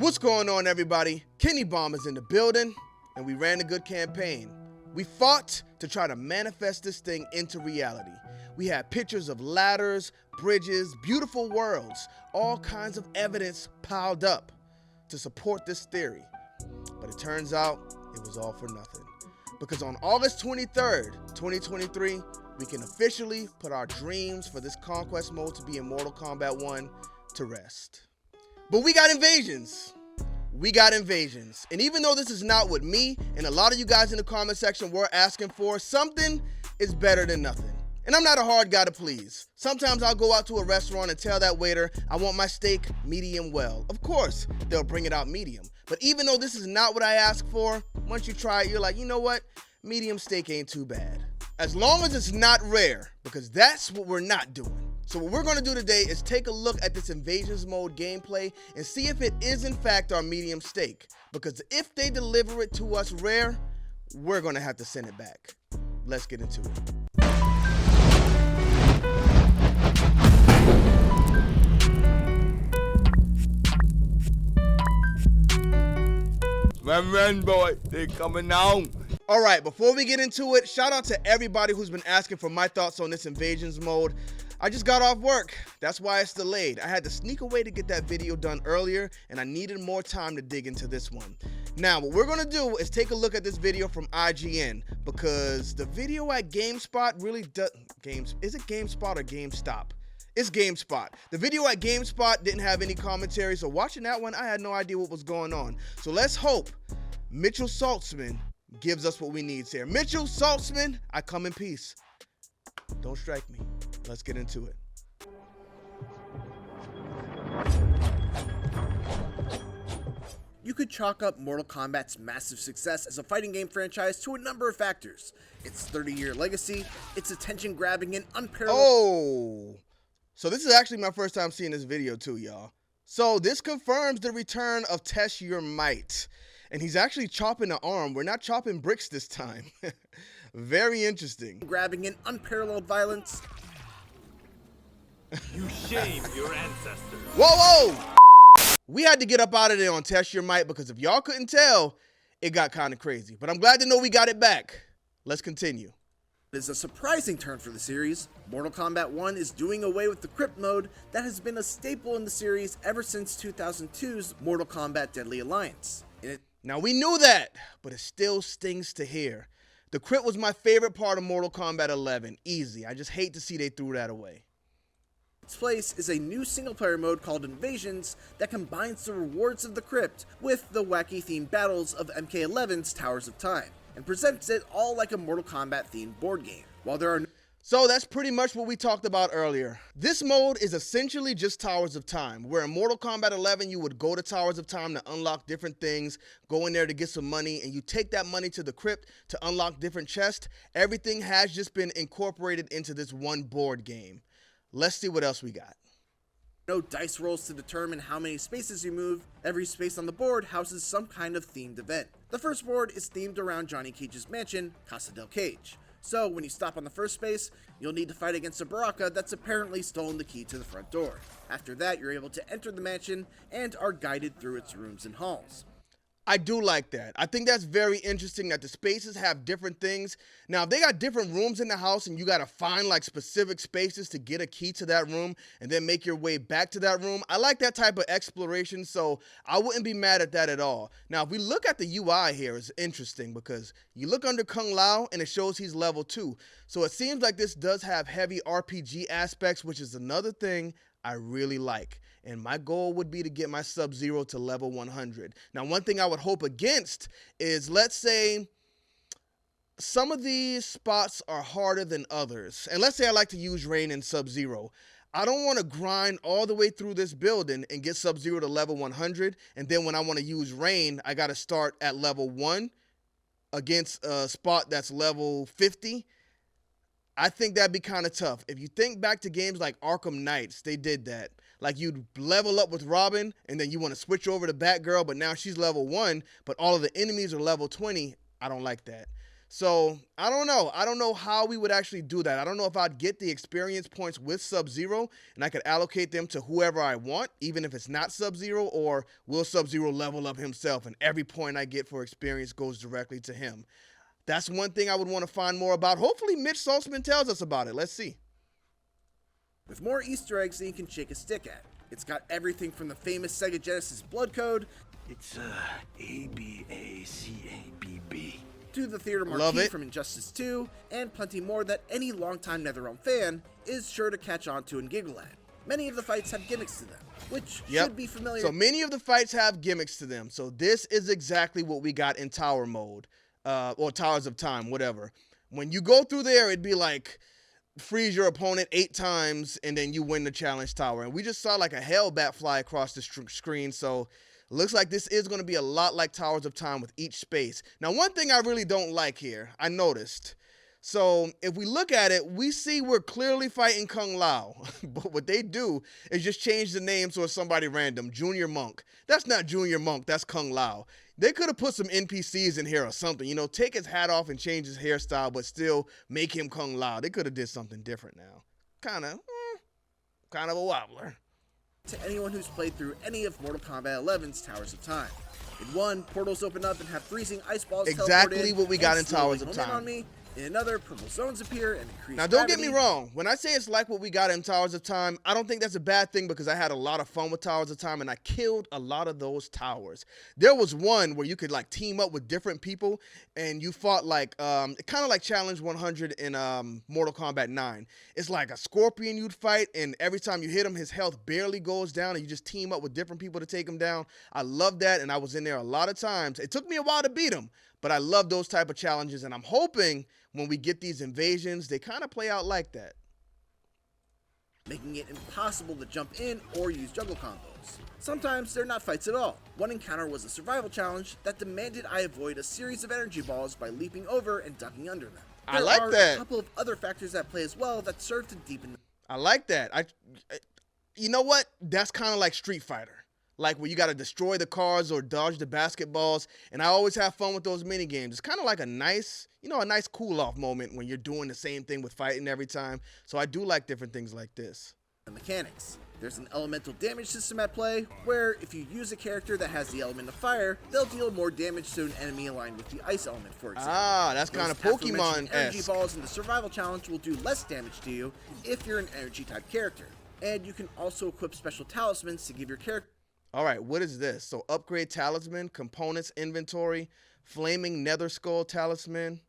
What's going on, everybody? Kenny Bomb is in the building, and we ran a good campaign. We fought to try to manifest this thing into reality. We had pictures of ladders, bridges, beautiful worlds, all kinds of evidence piled up to support this theory. But it turns out it was all for nothing. Because on August 23rd, 2023, we can officially put our dreams for this Conquest mode to be in Mortal Kombat 1 to rest. But we got invasions. And even though this is not what me and a lot of you guys in the comment section were asking for, something is better than nothing. And I'm not a hard guy to please. Sometimes I'll go out to a restaurant and tell that waiter I want my steak medium well. Of course, they'll bring it out medium. But even though this is not what I asked for, once you try it, you're like, you know what? Medium steak ain't too bad. As long as it's not rare, because that's what we're not doing. So what we're going to do today is take a look at this invasions mode gameplay and see if it is in fact our medium steak. Because if they deliver it to us rare, we're going to have to send it back. Let's get into it. Run, boy, they coming on. All right, before we get into it, shout out to everybody who's been asking for my thoughts on this invasions mode. I just got off work. That's why it's delayed. I had to sneak away to get that video done earlier, and I needed more time to dig into this one. Now, what we're gonna do is take a look at this video from IGN, because the video at GameSpot really does... Is it GameSpot or GameStop? It's GameSpot. The video at GameSpot didn't have any commentary, so watching that one, I had no idea what was going on. So let's hope Mitchell Saltzman gives us what we need here. Mitchell Saltzman, I come in peace. Don't strike me. Let's get into it. You could chalk up Mortal Kombat's massive success as a fighting game franchise to a number of factors. Its 30-year legacy, its attention-grabbing and unparalleled... Oh! So this is actually my first time seeing this video too, y'all. So this confirms the return of Test Your Might. And he's actually chopping an arm. We're not chopping bricks this time. Very interesting. Grabbing and unparalleled violence. You shame your ancestors. Whoa! We had to get up out of there on Test Your Might because if y'all couldn't tell, it got kind of crazy. But I'm glad to know we got it back. Let's continue. It is a surprising turn for the series. Mortal Kombat 1 is doing away with the crypt mode that has been a staple in the series ever since 2002's Mortal Kombat Deadly Alliance. Now we knew that, but it still stings to hear. The crypt was my favorite part of Mortal Kombat 11. Easy. I just hate to see they threw that away. Its place is a new single-player mode called Invasions that combines the rewards of the crypt with the wacky-themed battles of MK11's Towers of Time, and presents it all like a Mortal Kombat themed board game. While there are So that's pretty much what we talked about earlier. This mode is essentially just Towers of Time, where in Mortal Kombat 11 you would go to Towers of Time to unlock different things, go in there to get some money, and you take that money to the crypt to unlock different chests. Everything has just been incorporated into this one board game. Let's see what else we got. No dice rolls to determine how many spaces you move. Every space on the board houses some kind of themed event. The first board is themed around Johnny Cage's mansion, Casa del Cage. So when you stop on the first space, you'll need to fight against a Baraka that's apparently stolen the key to the front door. After that, you're able to enter the mansion and are guided through its rooms and halls. I do like that. I think that's very interesting that the spaces have different things. Now, if they got different rooms in the house and you got to find like specific spaces to get a key to that room and then make your way back to that room, I like that type of exploration, so I wouldn't be mad at that at all. Now, if we look at the UI here, it's interesting because you look under Kung Lao and it shows he's level 2. So it seems like this does have heavy RPG aspects, which is another thing I really like. And my goal would be to get my Sub-Zero to level 100. Now, one thing I would hope against is, let's say, some of these spots are harder than others. And let's say I like to use Rain and Sub-Zero. I don't want to grind all the way through this building and get Sub-Zero to level 100. And then when I want to use Rain, I got to start at level 1 against a spot that's level 50. I think that'd be kind of tough. If you think back to games like Arkham Knights, they did that. Like, you'd level up with Robin, and then you want to switch over to Batgirl, but now she's level 1, but all of the enemies are level 20. I don't like that. So I don't know. I don't know how we would actually do that. I don't know if I'd get the experience points with Sub-Zero and I could allocate them to whoever I want, even if it's not Sub-Zero, or will Sub-Zero level up himself and every point I get for experience goes directly to him. That's one thing I would want to find more about. Hopefully Mitch Saltzman tells us about it. Let's see. With more Easter eggs than you can shake a stick at. It's got everything from the famous Sega Genesis blood code. It's ABACABB. To the theater marquee from Injustice 2, and plenty more that any longtime Netherrealm fan is sure to catch on to and giggle at. Many of the fights have gimmicks to them, which should be familiar. So many of the fights have gimmicks to them. So this is exactly what we got in Tower Mode, or Towers of Time, whatever. When you go through there, it'd be like, freeze your opponent 8 times, and then you win the challenge tower. And we just saw like a Hellbat fly across the screen, so looks like this is going to be a lot like Towers of Time with each space. Now, one thing I really don't like here, I noticed. So if we look at it, we see we're clearly fighting Kung Lao. But what they do is just change the name so it's somebody random, Junior Monk. That's not Junior Monk, that's Kung Lao. They could have put some NPCs in here or something. You know, take his hat off and change his hairstyle, but still make him Kung Lao. They could have did something different now. Kind of a wobbler. To anyone who's played through any of Mortal Kombat 11's Towers of Time. In one, portals open up and have freezing ice balls exactly what we got in Towers of Time. On me. In another, purple zones appear and increase Now, don't gravity. get me wrong. When I say it's like what we got in Towers of Time, I don't think that's a bad thing because I had a lot of fun with Towers of Time and I killed a lot of those towers. There was one where you could like team up with different people and you fought like, kind of like Challenge 100 in Mortal Kombat 9. It's like a scorpion you'd fight and every time you hit him, his health barely goes down and you just team up with different people to take him down. I love that and I was in there a lot of times. It took me a while to beat him, but I love those type of challenges and I'm hoping when we get these invasions, they kind of play out like that. Making it impossible to jump in or use juggle combos. Sometimes they're not fights at all. One encounter was a survival challenge that demanded I avoid a series of energy balls by leaping over and ducking under them. I like that. A couple of other factors at play as well that serve to deepen. I like that. You know what? That's kind of like Street Fighter. Like where you got to destroy the cars or dodge the basketballs. And I always have fun with those mini games. It's kind of like a nice, a nice cool off moment when you're doing the same thing with fighting every time. So I do like different things like this. The mechanics. There's an elemental damage system at play where if you use a character that has the element of fire, they'll deal more damage to an enemy aligned with the ice element, for example. Ah, that's kind of Pokemon-esque. Energy balls in the survival challenge will do less damage to you if you're an energy type character. And you can also equip special talismans to give your character. All right, what is this? So upgrade talisman, components, inventory, flaming nether skull talisman.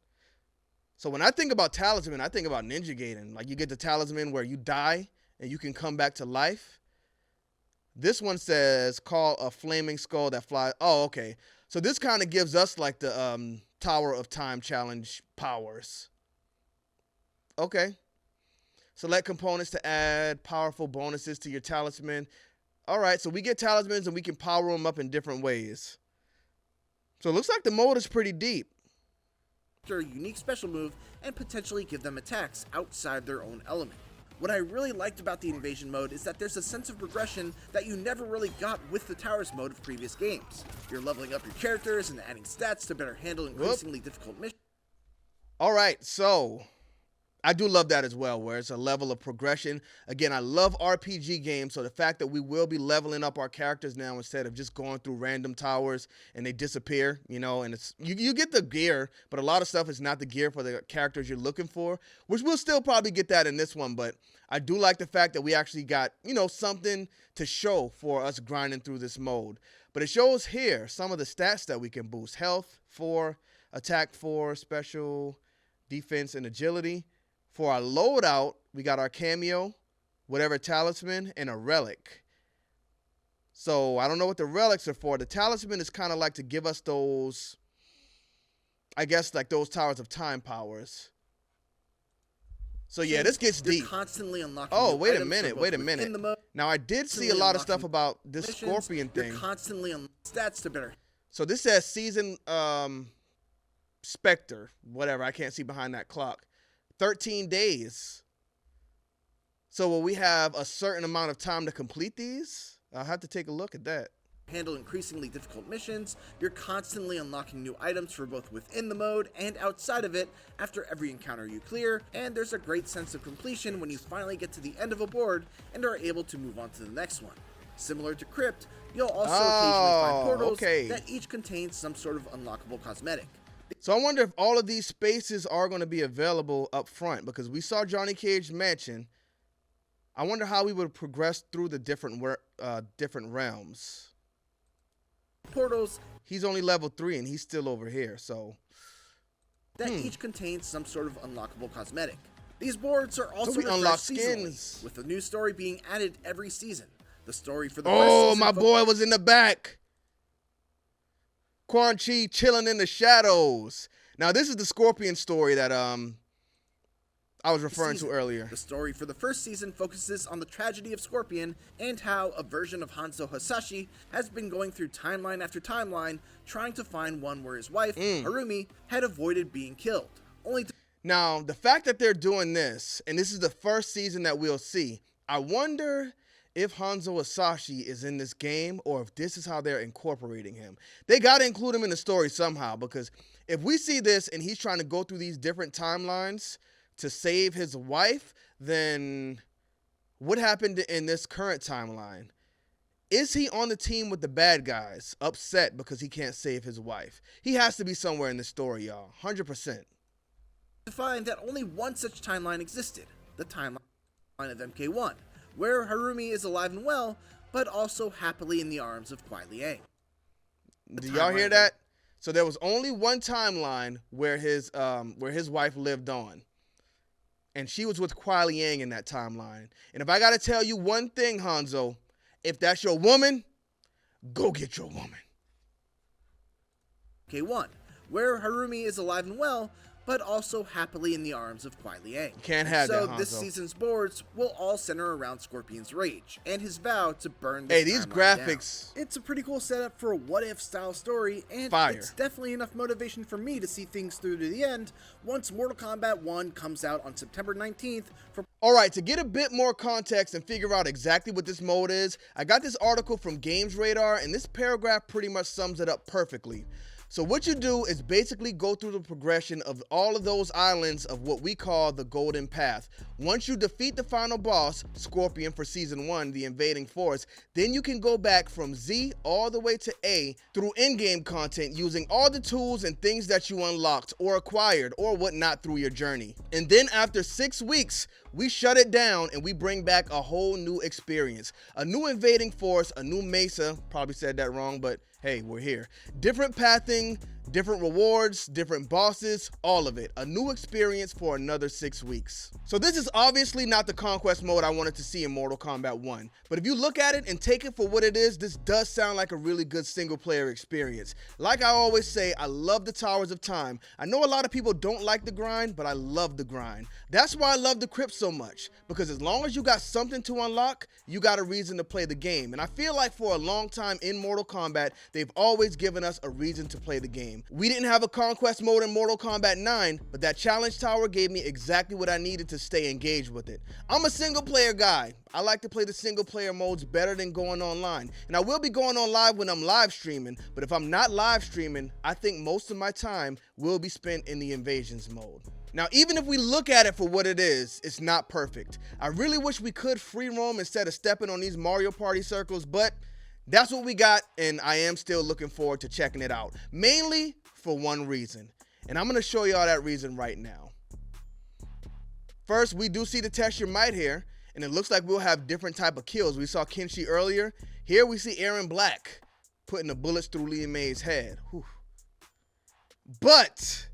So when I think about talisman, I think about Ninja Gaiden. Like you get the talisman where you die and you can come back to life. This one says call a flaming skull that flies. Oh, okay. So this kind of gives us like the Tower of Time challenge powers. Okay. Select components to add powerful bonuses to your talisman. All right, so we get talismans and we can power them up in different ways. So it looks like the mode is pretty deep. A unique special move and potentially give them attacks outside their own element. What I really liked about the invasion mode is that there's a sense of progression that you never really got with the towers mode of previous games. You're leveling up your characters and adding stats to better handle increasingly difficult missions. All right, so I do love that as well, where it's a level of progression. Again, I love RPG games, so the fact that we will be leveling up our characters now instead of just going through random towers and they disappear, and it's you get the gear, but a lot of stuff is not the gear for the characters you're looking for, which we'll still probably get that in this one, but I do like the fact that we actually got, something to show for us grinding through this mode. But it shows here some of the stats that we can boost. Health 4, attack 4, special, defense, and agility. For our loadout, we got our cameo, whatever talisman, and a relic. So I don't know what the relics are for. The talisman is kind of like to give us those, I guess, like those Towers of Time powers. So yeah, this gets deep. Constantly unlocking. Oh, wait a minute. Now I did see a lot of stuff about this missions, scorpion thing. You're constantly on stats to better. So this says season Spectre, whatever. I can't see behind that clock. 13 days. So will we have a certain amount of time to complete these? I'll have to take a look at that. handle increasingly difficult missions, you're constantly unlocking new items for both within the mode and outside of it after every encounter you clear, and there's a great sense of completion when you finally get to the end of a board and are able to move on to the next one. Similar to Crypt, you'll also occasionally find portals that each contain some sort of unlockable cosmetic. So I wonder if all of these spaces are going to be available up front, because we saw Johnny Cage Mansion. I wonder how we would progress through the different realms. Portals. He's only level 3 and he's still over here, so. That each contains some sort of unlockable cosmetic. These boards are also unlock refreshed skins seasonally, with a new story being added every season. The story for the first season. My boy was in the back. Quan Chi chilling in the shadows. Now this is the Scorpion story that I was referring to earlier. The story for the first season focuses on the tragedy of Scorpion and how a version of Hanzo Hasashi has been going through timeline after timeline trying to find one where his wife, Harumi, had avoided being killed. Now, the fact that they're doing this, and this is the first season that we'll see, I wonder if Hanzo Hasashi is in this game or if this is how they're incorporating him. They got to include him in the story somehow, because if we see this and he's trying to go through these different timelines to save his wife, then what happened in this current timeline? Is he on the team with the bad guys, upset because he can't save his wife? He has to be somewhere in the story, y'all, 100%. To find that only one such timeline existed, the timeline of MK1, where Harumi is alive and well, but also happily in the arms of Kuai Liang. Do y'all hear that? So there was only one timeline where his wife lived on. And she was with Kuai Liang in that timeline. And if I got to tell you one thing, Hanzo, if that's your woman, go get your woman. MK1, where Harumi is alive and well, but also happily in the arms of Kuai Liang. Can't have that, Hanzo. So this season's boards will all center around Scorpion's rage and his vow to burn this these graphics down. It's a pretty cool setup for a what-if style story, and it's definitely enough motivation for me to see things through to the end once Mortal Kombat 1 comes out on September 19th. Alright, to get a bit more context and figure out exactly what this mode is, I got this article from Games Radar, and this paragraph pretty much sums it up perfectly. So what you do is basically go through the progression of all of those islands of what we call the Golden Path. Once you defeat the final boss, Scorpion for Season 1, the invading force, then you can go back from Z all the way to A through in-game content using all the tools and things that you unlocked or acquired or whatnot through your journey. And then after 6 weeks, we shut it down and we bring back a whole new experience. A new invading force, a new Mesa, probably said that wrong, but hey, we're here. Different pathing, different rewards, different bosses, all of it. A new experience for another 6 weeks. So this is obviously not the Conquest mode I wanted to see in Mortal Kombat 1. But if you look at it and take it for what it is, this does sound like a really good single player experience. Like I always say, I love the Towers of Time. I know a lot of people don't like the grind, but I love the grind. That's why I love the Crypt so much. Because as long as you got something to unlock, you got a reason to play the game. And I feel like for a long time in Mortal Kombat, they've always given us a reason to play the game. We didn't have a Conquest mode in Mortal Kombat 9, but that challenge tower gave me exactly what I needed to stay engaged with it. I'm a single player guy. I like to play the single player modes better than going online. And I will be going on live when I'm live streaming, but if I'm not live streaming, I think most of my time will be spent in the invasions mode. Now, even if we look at it for what it is, it's not perfect. I really wish we could free roam instead of stepping on these Mario Party circles, but that's what we got, and I am still looking forward to checking it out. Mainly for one reason, and I'm going to show y'all that reason right now. First, we do see the test your might here, and it looks like we'll have different type of kills. We saw Kenshi earlier. Here we see Aaron Black putting the bullets through Lee May's head. Whew. But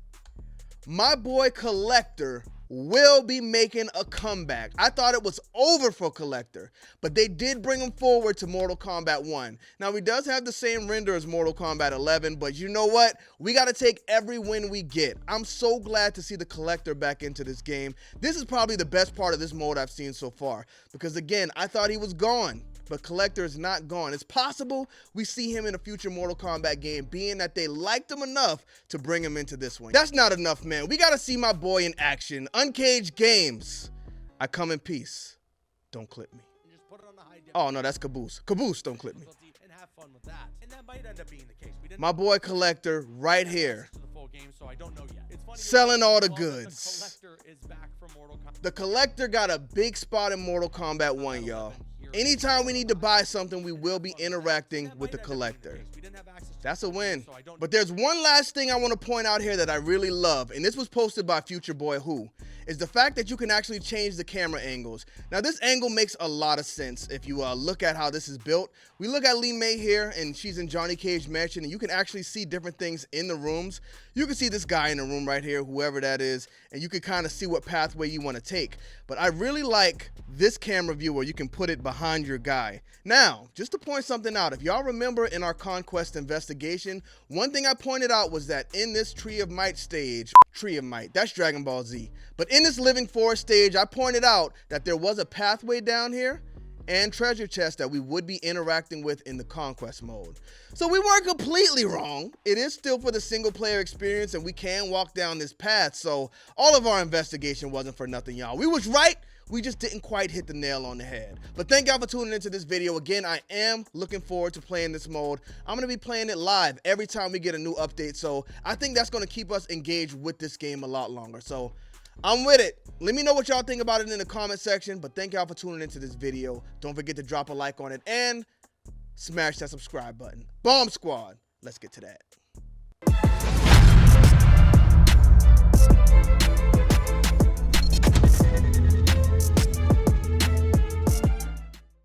my boy Collector will be making a comeback. I thought it was over for Collector, but they did bring him forward to Mortal Kombat 1. Now, he does have the same render as Mortal Kombat 11, but you know what? We got to take every win we get. I'm so glad to see the Collector back into this game. This is probably the best part of this mode I've seen so far, because again, I thought he was gone, but Collector is not gone. It's possible we see him in a future Mortal Kombat game, being that they liked him enough to bring him into this one. That's not enough, man. We got to see my boy in action. Uncaged Games. I come in peace. Don't clip me. Oh, no, that's Caboose. Caboose, don't clip me. fun with that. And that might end up being the case. We didn't My boy Collector right here, to the full game, so I don't know yet. It's funny selling all the well, goods. The Collector is back from Mortal Kombat. The Collector got a big spot in Mortal Kombat 1, y'all. Anytime we need to buy something, we will be interacting with the Collector. That's a win. But there's one last thing I want to point out here that I really love, and this was posted by Future Boy Who, is the fact that you can actually change the camera angles. Now, this angle makes a lot of sense if you look at how this is built. We look at Lee May here, and she's in Johnny Cage Mansion, and you can actually see different things in the rooms. You can see this guy in the room right here, whoever that is, and you can kind of see what pathway you want to take. But I really like this camera view where you can put it behind your guy. Now, just to point something out, if y'all remember in our Conquest investigation, one thing I pointed out was that in this Tree of Might stage, Tree of Might, that's Dragon Ball Z. But in this Living Forest stage, I pointed out that there was a pathway down here and treasure chest that we would be interacting with in the Conquest mode. So we weren't completely wrong. It is still for the single player experience and we can walk down this path. So all of our investigation wasn't for nothing, y'all. We was right. We just didn't quite hit the nail on the head. But thank y'all for tuning into this video. Again, I am looking forward to playing this mode. I'm going to be playing it live every time we get a new update. So I think that's going to keep us engaged with this game a lot longer. So I'm with it. Let me know what y'all think about it in the comment section. But thank y'all for tuning into this video. Don't forget to drop a like on it and smash that subscribe button. Bomb Squad. Let's get to that.